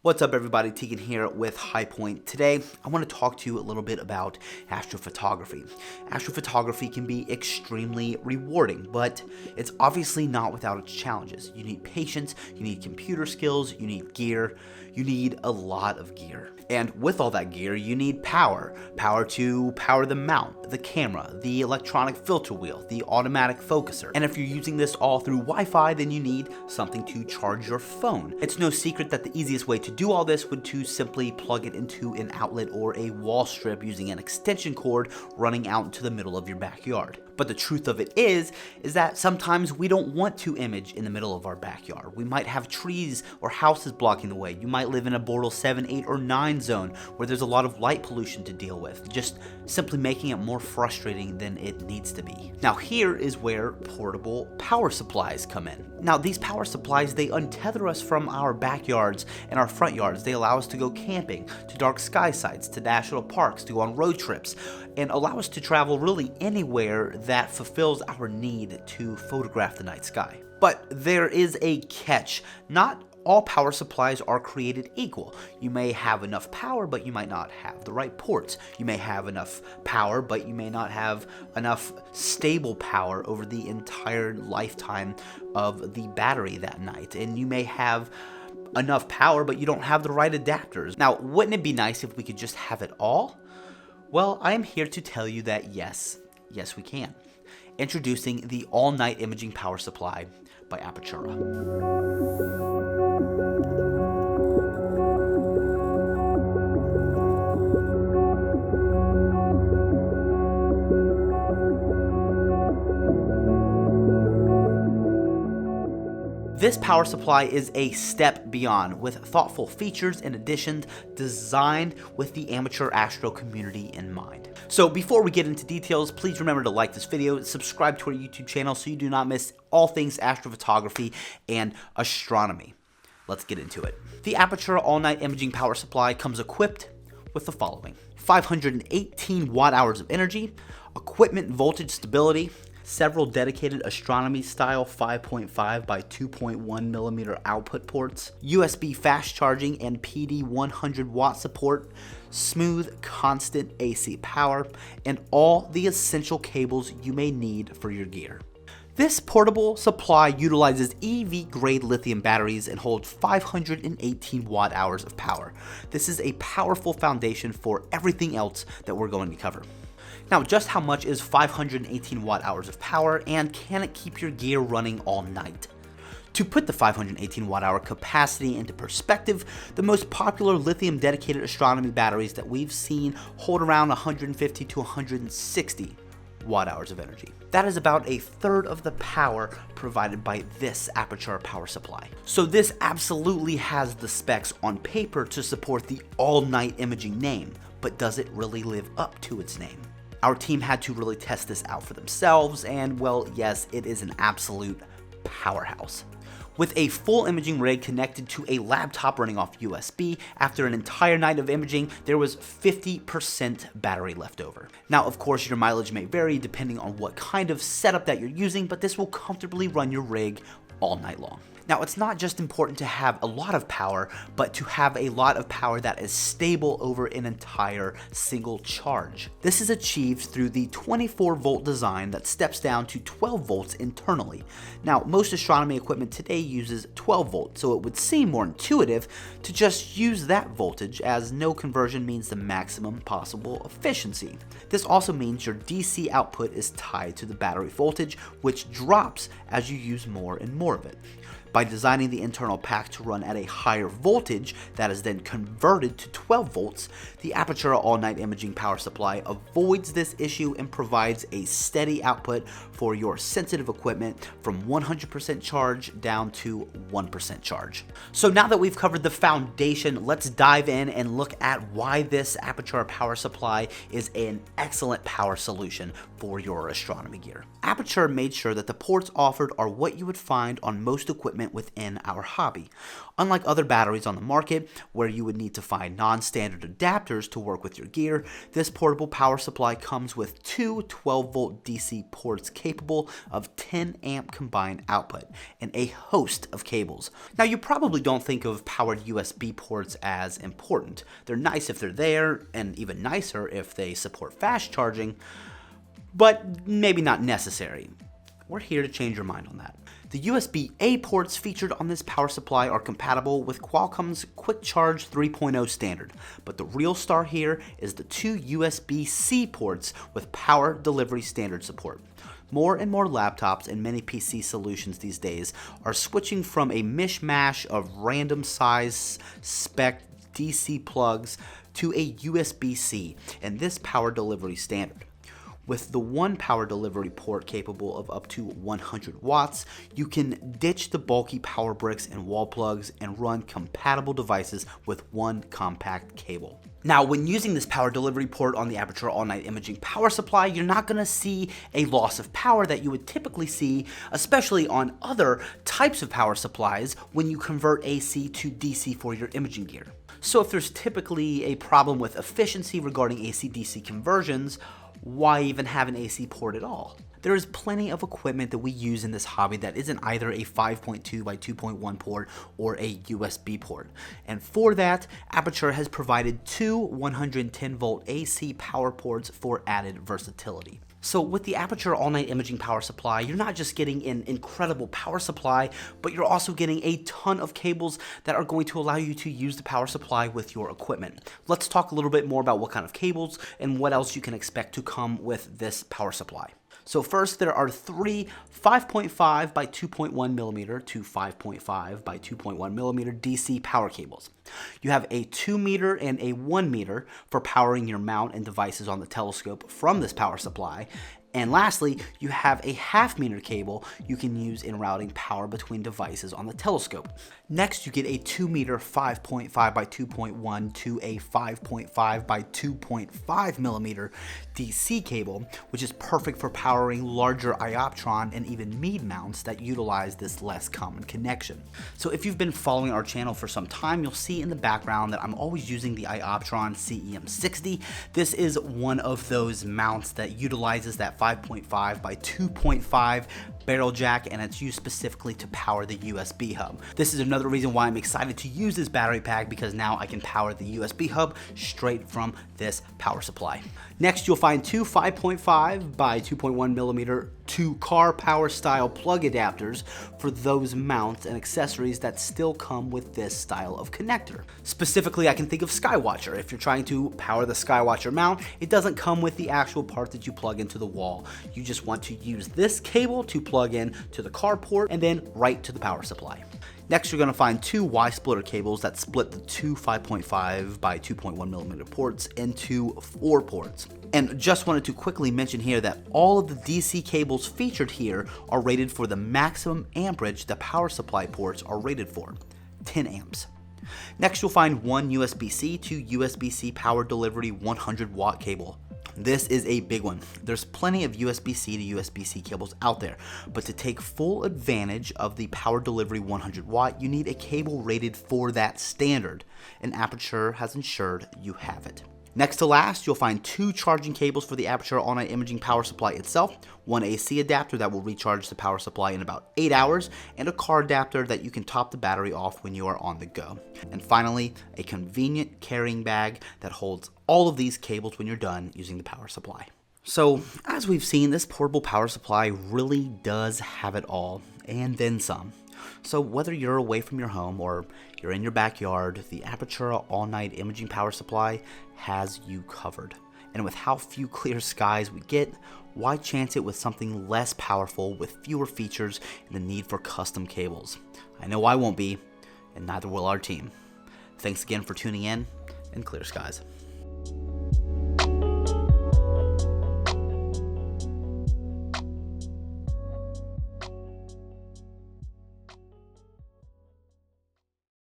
What's up everybody, Tegan here with High Point. Today, I want to talk to you a little bit about astrophotography. Astrophotography can be extremely rewarding, but it's obviously not without its challenges. You need patience, you need computer skills, you need gear, you need a lot of gear. And with all that gear, you need power. Power to power the mount, the camera, the electronic filter wheel, the automatic focuser. And if you're using this all through Wi-Fi, then you need something to charge your phone. It's no secret that the easiest way to do all this would to simply plug it into an outlet or a wall strip using an extension cord running out into the middle of your backyard. But the truth of it is that sometimes we don't want to image in the middle of our backyard. We might have trees or houses blocking the way. You might live in a Bortle 7, 8, or 9 zone where there's a lot of light pollution to deal with, just simply making it more frustrating than it needs to be. Now here is where portable power supplies come in. Now these power supplies, they untether us from our backyards and our front yards. They allow us to go camping, to dark sky sites, to national parks, to go on road trips, and allow us to travel really anywhere that fulfills our need to photograph the night sky. But there is a catch. Not all power supplies are created equal. You may have enough power, but you might not have the right ports. You may have enough power, but you may not have enough stable power over the entire lifetime of the battery that night. And you may have enough power, but you don't have the right adapters. Now, wouldn't it be nice if we could just have it all? Well, I am here to tell you that yes, we can. Introducing the all-night imaging power supply by Apertura. This power supply is a step beyond, with thoughtful features and additions designed with the amateur astro community in mind. So before we get into details, please remember to like this video, subscribe to our YouTube channel so you do not miss all things astrophotography and astronomy. Let's get into it. The Apertura all-night imaging power supply comes equipped with the following: 518 watt-hours of energy, equipment voltage stability, several dedicated astronomy style 5.5 by 2.1 millimeter output ports, USB fast charging and PD 100 watt support, smooth constant AC power, and all the essential cables you may need for your gear. This portable supply utilizes EV grade lithium batteries and holds 518 watt hours of power. This is a powerful foundation for everything else that we're going to cover. Now, just how much is 518 watt hours of power, and can it keep your gear running all night? To put the 518 watt hour capacity into perspective, the most popular lithium dedicated astronomy batteries that we've seen hold around 150 to 160 watt hours of energy. That is about a third of the power provided by this Apertura power supply. So this absolutely has the specs on paper to support the all-night imaging name, but does it really live up to its name? Our team had to really test this out for themselves, and well, yes, it is an absolute powerhouse. With a full imaging rig connected to a laptop running off USB, after an entire night of imaging, there was 50% battery left over. Now, of course, your mileage may vary depending on what kind of setup that you're using, but this will comfortably run your rig all night long. Now, it's not just important to have a lot of power, but to have a lot of power that is stable over an entire single charge. This is achieved through the 24 volt design that steps down to 12 volts internally. Now, most astronomy equipment today uses 12 volts, so it would seem more intuitive to just use that voltage, as no conversion means the maximum possible efficiency. This also means your DC output is tied to the battery voltage, which drops as you use more and more of it. By designing the internal pack to run at a higher voltage that is then converted to 12 volts, the Apertura all-night imaging power supply avoids this issue and provides a steady output for your sensitive equipment from 100% charge down to 1% charge. So now that we've covered the foundation, let's dive in and look at why this Apertura power supply is an excellent power solution for your astronomy gear. Apertura made sure that the ports offered are what you would find on most equipment equipment within our hobby. Unlike other batteries on the market, where you would need to find non-standard adapters to work with your gear, this portable power supply comes with two 12-volt DC ports capable of 10 amp combined output and a host of cables. Now, you probably don't think of powered USB ports as important. They're nice if they're there, and even nicer if they support fast charging, but maybe not necessary. We're here to change your mind on that. The USB-A ports featured on this power supply are compatible with Qualcomm's Quick Charge 3.0 standard, but the real star here is the two USB-C ports with power delivery standard support. More and more laptops and many PC solutions these days are switching from a mishmash of random size spec DC plugs to a USB-C and this power delivery standard. With the one power delivery port capable of up to 100 watts, you can ditch the bulky power bricks and wall plugs and run compatible devices with one compact cable. Now, when using this power delivery port on the Apertura all-night imaging power supply, you're not going to see a loss of power that you would typically see, especially on other types of power supplies when you convert AC to DC for your imaging gear. So if there's typically a problem with efficiency regarding AC-DC conversions, why even have an AC port at all? There is plenty of equipment that we use in this hobby that isn't either a 5.2 by 2.1 port or a USB port. And for that, Apertura has provided two 110 volt AC power ports for added versatility. So with the Apertura all-night imaging power supply, you're not just getting an incredible power supply, but you're also getting a ton of cables that are going to allow you to use the power supply with your equipment. Let's talk a little bit more about what kind of cables and what else you can expect to come with this power supply. So first, there are three 5.5 by 2.1 millimeter to 5.5 by 2.1 millimeter DC power cables. You have a 2 meter and a 1 meter for powering your mount and devices on the telescope from this power supply. And lastly, you have a 1/2 meter cable you can use in routing power between devices on the telescope. Next, you get a 2 meter 5.5 by 2.1 to a 5.5 by 2.5 millimeter DC cable, which is perfect for powering larger ioptron and even mead mounts that utilize this less common connection. So if you've been following our channel for some time, you'll see in the background that I'm always using the ioptron CEM60. This is one of those mounts that utilizes that 5.5 by 2.5 barrel jack, and it's used specifically to power the USB hub. This is another reason why I'm excited to use this battery pack, because now I can power the USB hub straight from this power supply. Next, you'll find two 5.5 by 2.1 millimeter two car power style plug adapters for those mounts and accessories that still come with this style of connector. Specifically, I can think of Skywatcher. If you're trying to power the Skywatcher mount, it doesn't come with the actual part that you plug into the wall. You just want to use this cable to plug in to the car port and then right to the power supply. Next, you're going to find two Y-splitter cables that split the two 5.5 by 2.1 millimeter ports into 4 ports. And just wanted to quickly mention here that all of the DC cables featured here are rated for the maximum amperage the power supply ports are rated for, 10 amps. Next, you'll find one USB-C to USB-C power delivery 100 watt cable. This is a big one. There's plenty of USB-C to USB-C cables out there, but to take full advantage of the power delivery 100 watt, you need a cable rated for that standard, and Apertura has ensured you have it. Next to last, you'll find two charging cables for the Apertura all-night imaging power supply itself, one AC adapter that will recharge the power supply in about 8 hours, and a car adapter that you can top the battery off when you are on the go. And finally, a convenient carrying bag that holds all of these cables when you're done using the power supply. So, as we've seen, this portable power supply really does have it all, and then some. So whether you're away from your home or you're in your backyard, the Apertura all-night imaging power supply has you covered. And with how few clear skies we get, why chance it with something less powerful with fewer features and the need for custom cables? I know I won't be, and neither will our team. Thanks again for tuning in, and clear skies.